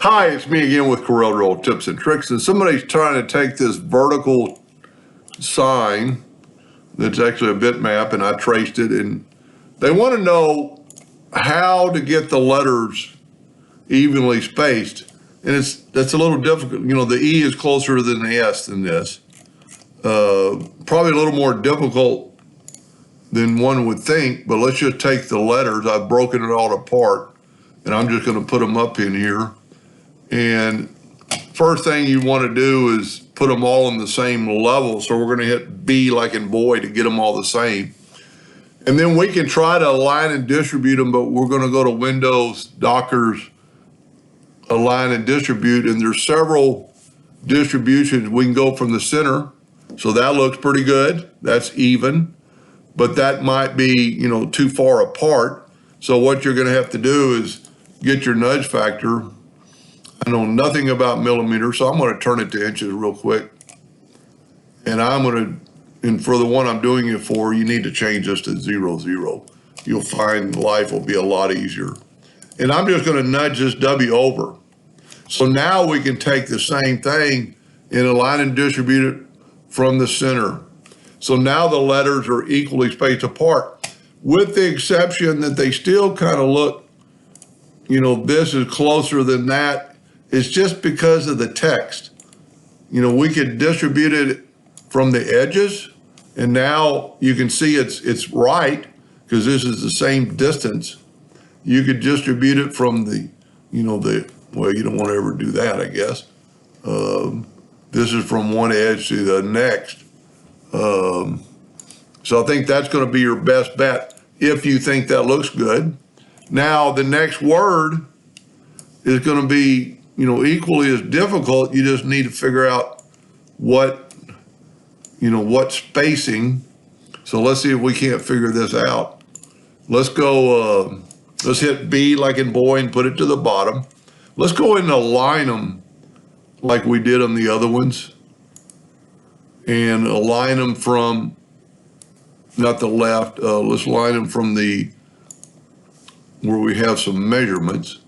Hi, it's me again with Corel Tips and Tricks, and somebody's trying to take this vertical sign that's actually a bitmap, and I traced it, and they want to know how to get the letters evenly spaced, and that's a little difficult. You know, the E is closer than the S in this. Probably a little more difficult than one would think, but let's just take the letters. I've broken it all apart, and I'm just going to put them up in here. And first thing you want to do is put them all on the same level. So we're going to hit B like in boy to get them all the same. And then we can try to align and distribute them, but we're going to go to Windows, Dockers, Align and Distribute, and there's several distributions. We can go from the center. So that looks pretty good. That's even, but that might be, too far apart. So what you're going to have to do is get your nudge factor. I know nothing about millimeters, so I'm going to turn it to inches real quick. And and for the one I'm doing it for, you need to change this to 0, 0. You'll find life will be a lot easier. And I'm just going to nudge this W over. So now we can take the same thing and align and distribute it from the center. So now the letters are equally spaced apart, with the exception that they still kind of look, this is closer than that. It's just because of the text. We could distribute it from the edges, and now you can see it's right because this is the same distance. You could distribute it from well, you don't want to ever do that, I guess. This is from one edge to the next. So I think that's going to be your best bet if you think that looks good. Now, the next word is going to be equally as difficult. You just need to figure out what spacing. So let's see if we can't figure this out. Let's go, let's hit B like in boy and put it to the bottom. Let's go and align them like we did on the other ones. And align them from, not the left, let's line them from where we have some measurements.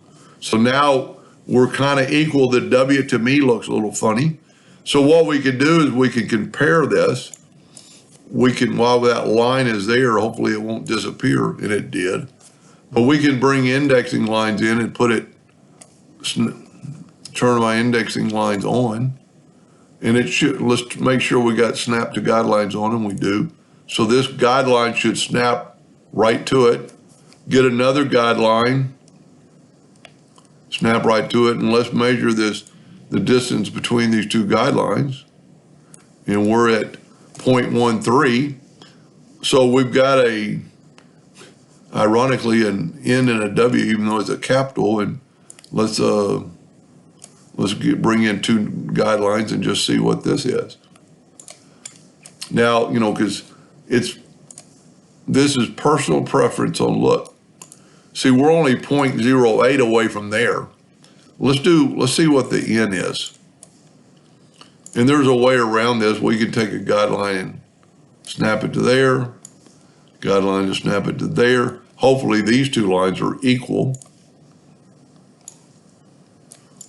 So now we're kind of equal. The W to me looks a little funny. So what we can do is we can compare this. While that line is there, hopefully it won't disappear, and it did. But we can bring indexing lines in and turn my indexing lines on. And let's make sure we got snap to guidelines on, and we do. So this guideline should snap right to it. Get another guideline. Snap right to it, and let's measure the distance between these two guidelines. And we're at 0.13. So we've got ironically, an N and a W, even though it's a capital. And let's bring in two guidelines and just see what this is. Now, because this is personal preference on look. See, we're only 0.08 away from there. Let's see what the N is. And there's a way around this. We can take a guideline and snap it to there. Guideline to snap it to there. Hopefully these two lines are equal.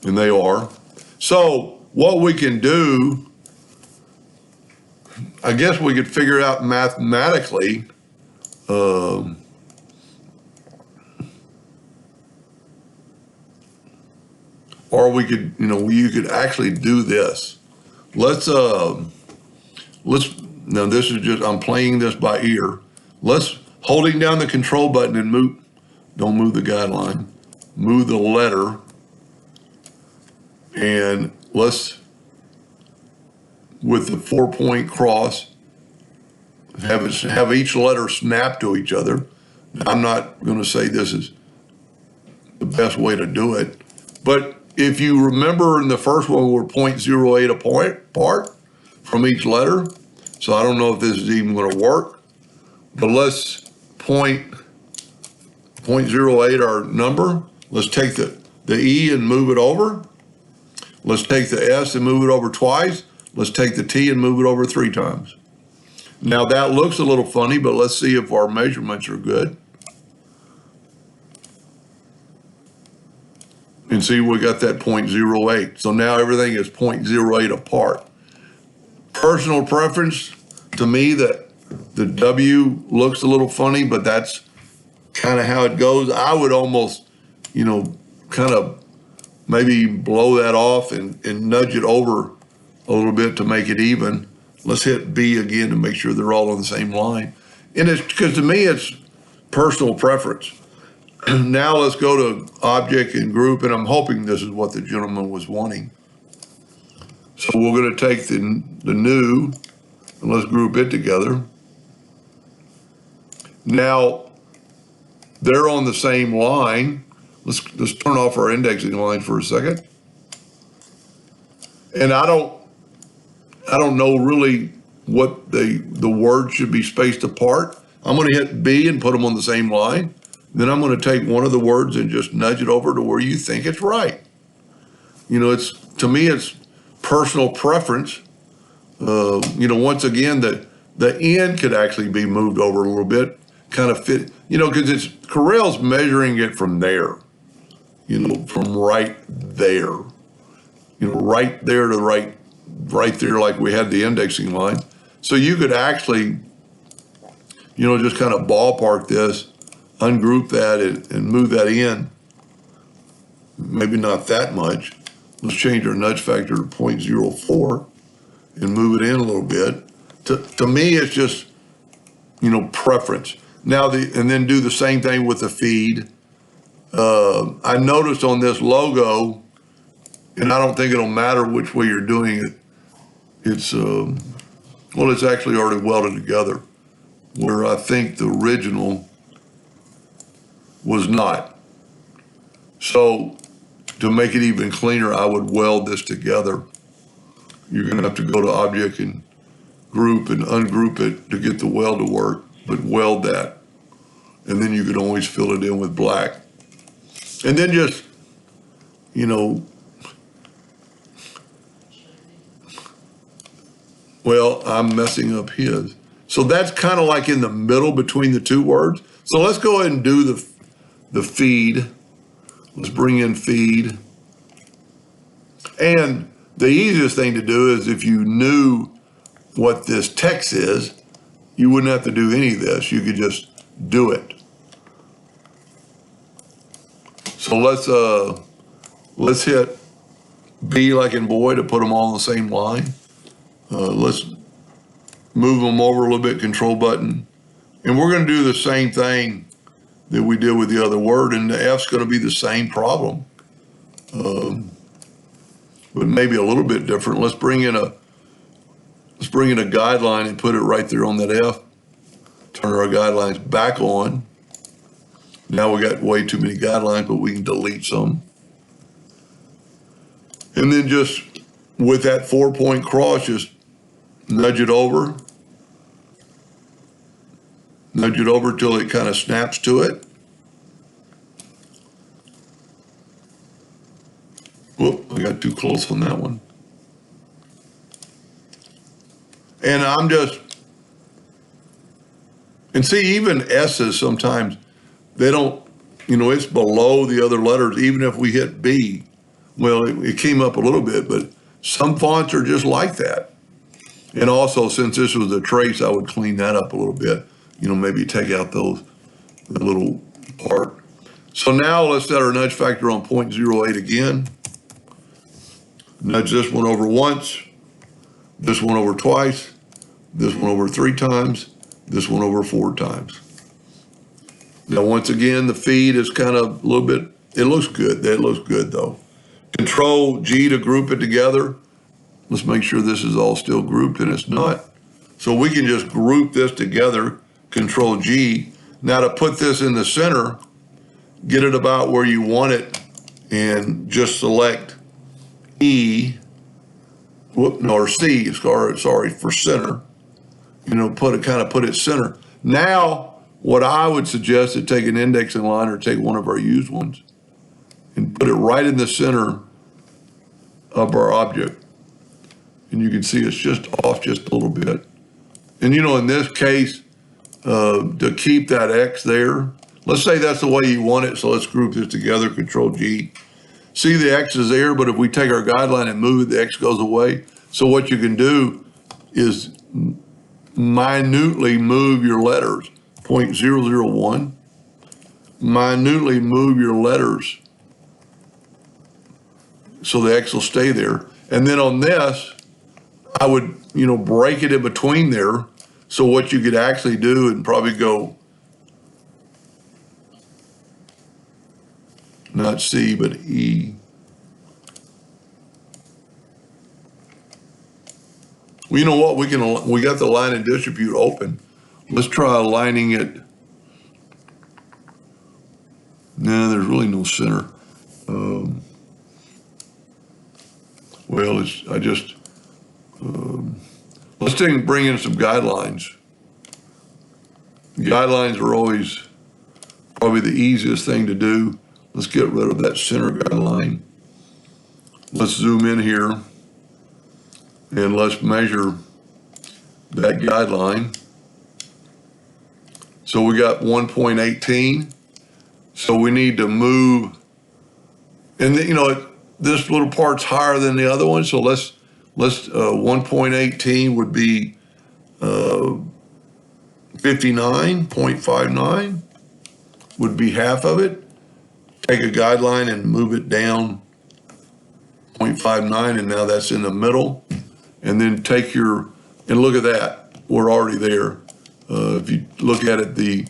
And they are. So what we can do, I guess we could figure out mathematically, or we could, you could actually do this. Now this is just, I'm playing this by ear. Holding down the control button and don't move the guideline, move the letter. And with the 4-point cross, have each letter snap to each other. Now, I'm not going to say this is the best way to do it, but if you remember in the first one, we're 0.08 apart from each letter. So I don't know if this is even going to work, but let's 0.08 our number. Let's take the E and move it over. Let's take the S and move it over twice. Let's take the T and move it over 3 times. Now that looks a little funny, but let's see if our measurements are good. And see, we got that 0.08. So now everything is 0.08 apart. Personal preference, to me, that the W looks a little funny, but that's kind of how it goes. I would almost, kind of maybe blow that off and nudge it over a little bit to make it even. Let's hit B again to make sure they're all on the same line. And it's because to me, it's personal preference. Now let's go to object and group, and I'm hoping this is what the gentleman was wanting. So we're going to take the new, and let's group it together. Now, they're on the same line. Let's turn off our indexing line for a second. And I don't know really what the words should be spaced apart. I'm going to hit B and put them on the same line. Then I'm going to take one of the words and just nudge it over to where you think it's right. To me, it's personal preference. Once again, the N could actually be moved over a little bit, kind of fit, because Corel's measuring it from there, from right there, right there to right there, like we had the indexing line. So you could actually, just kind of ballpark this, ungroup that and move that in. Maybe not that much. Let's change our nudge factor to 0.04 and move it in a little bit. To me, it's just, preference. Now, and then do the same thing with the feed. I noticed on this logo, and I don't think it'll matter which way you're doing it, it's actually already welded together, where I think the original was not. So to make it even cleaner, I would weld this together. You're going to have to go to object and group and ungroup it to get the weld to work, but weld that. And then you can always fill it in with black. And then just, well, I'm messing up his. So that's kind of like in the middle between the two words. So let's go ahead and do the feed. Let's bring in feed. And the easiest thing to do is if you knew what this text is, you wouldn't have to do any of this. You could just do it. So let's hit B like in boy to put them all on the same line. Let's move them over a little bit, control button. And we're going to do the same thing that we did with the other word, and the F's going to be the same problem, but maybe a little bit different. Let's bring in a guideline and put it right there on that F. Turn our guidelines back on. Now we got way too many guidelines, but we can delete some. And then just with that 4-point cross, just nudge it over till it kind of snaps to it. Whoop, I got too close on that one. And see, even S's sometimes, they don't, it's below the other letters, even if we hit B. Well, it came up a little bit, but some fonts are just like that. And also, since this was a trace, I would clean that up a little bit. Maybe take out the little part. So now let's set our nudge factor on 0.08 again. Nudge this one over once, this one over twice, this one over 3 times, this one over 4 times. Now, once again, the feed is kind of a little bit, it looks good. That looks good, though. Control G to group it together. Let's make sure this is all still grouped, and it's not. So we can just group this together, Control G. Now to put this in the center, get it about where you want it, and just select E, or C, sorry, for center. Put it center. Now, what I would suggest is take an indexing line or take one of our used ones and put it right in the center of our object. And you can see it's just off just a little bit. And in this case, to keep that X there, let's say that's the way you want it. So let's group this together, Control G. See, the X is there, but if we take our guideline and move it, the X goes away. So what you can do is minutely move your letters, 0.001, minutely move your letters so the X will stay there. And then on this, I would, break it in between there. So what you could actually do and probably go, not C, but E. Well, you know what? We got the line and distribute open. Let's try aligning it. No, there's really no center. Let's bring in some guidelines. Guidelines are always probably the easiest thing to do. Let's get rid of that center guideline. Let's zoom in here and let's measure that guideline. So we got 1.18. So we need to move, and this little part's higher than the other one. So let's 1.18 would be 59.59 would be half of it. Take a guideline and move it down 0.59, and now that's in the middle. And then and look at that. We're already there. If you look at it, the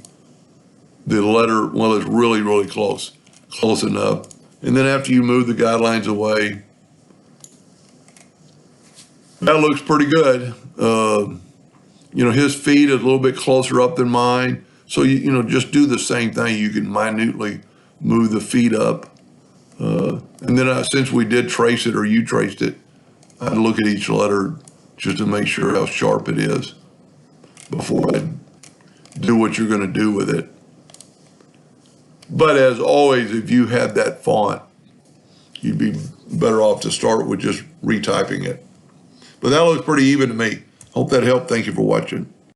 letter, well, it's really, really close enough. And then after you move the guidelines away, that looks pretty good. His feet is a little bit closer up than mine. So, just do the same thing. You can minutely move the feet up. And then since we did trace it, or you traced it, I'd look at each letter just to make sure how sharp it is before I do what you're going to do with it. But as always, if you had that font, you'd be better off to start with just retyping it. But that looks pretty even to me. Hope that helped. Thank you for watching.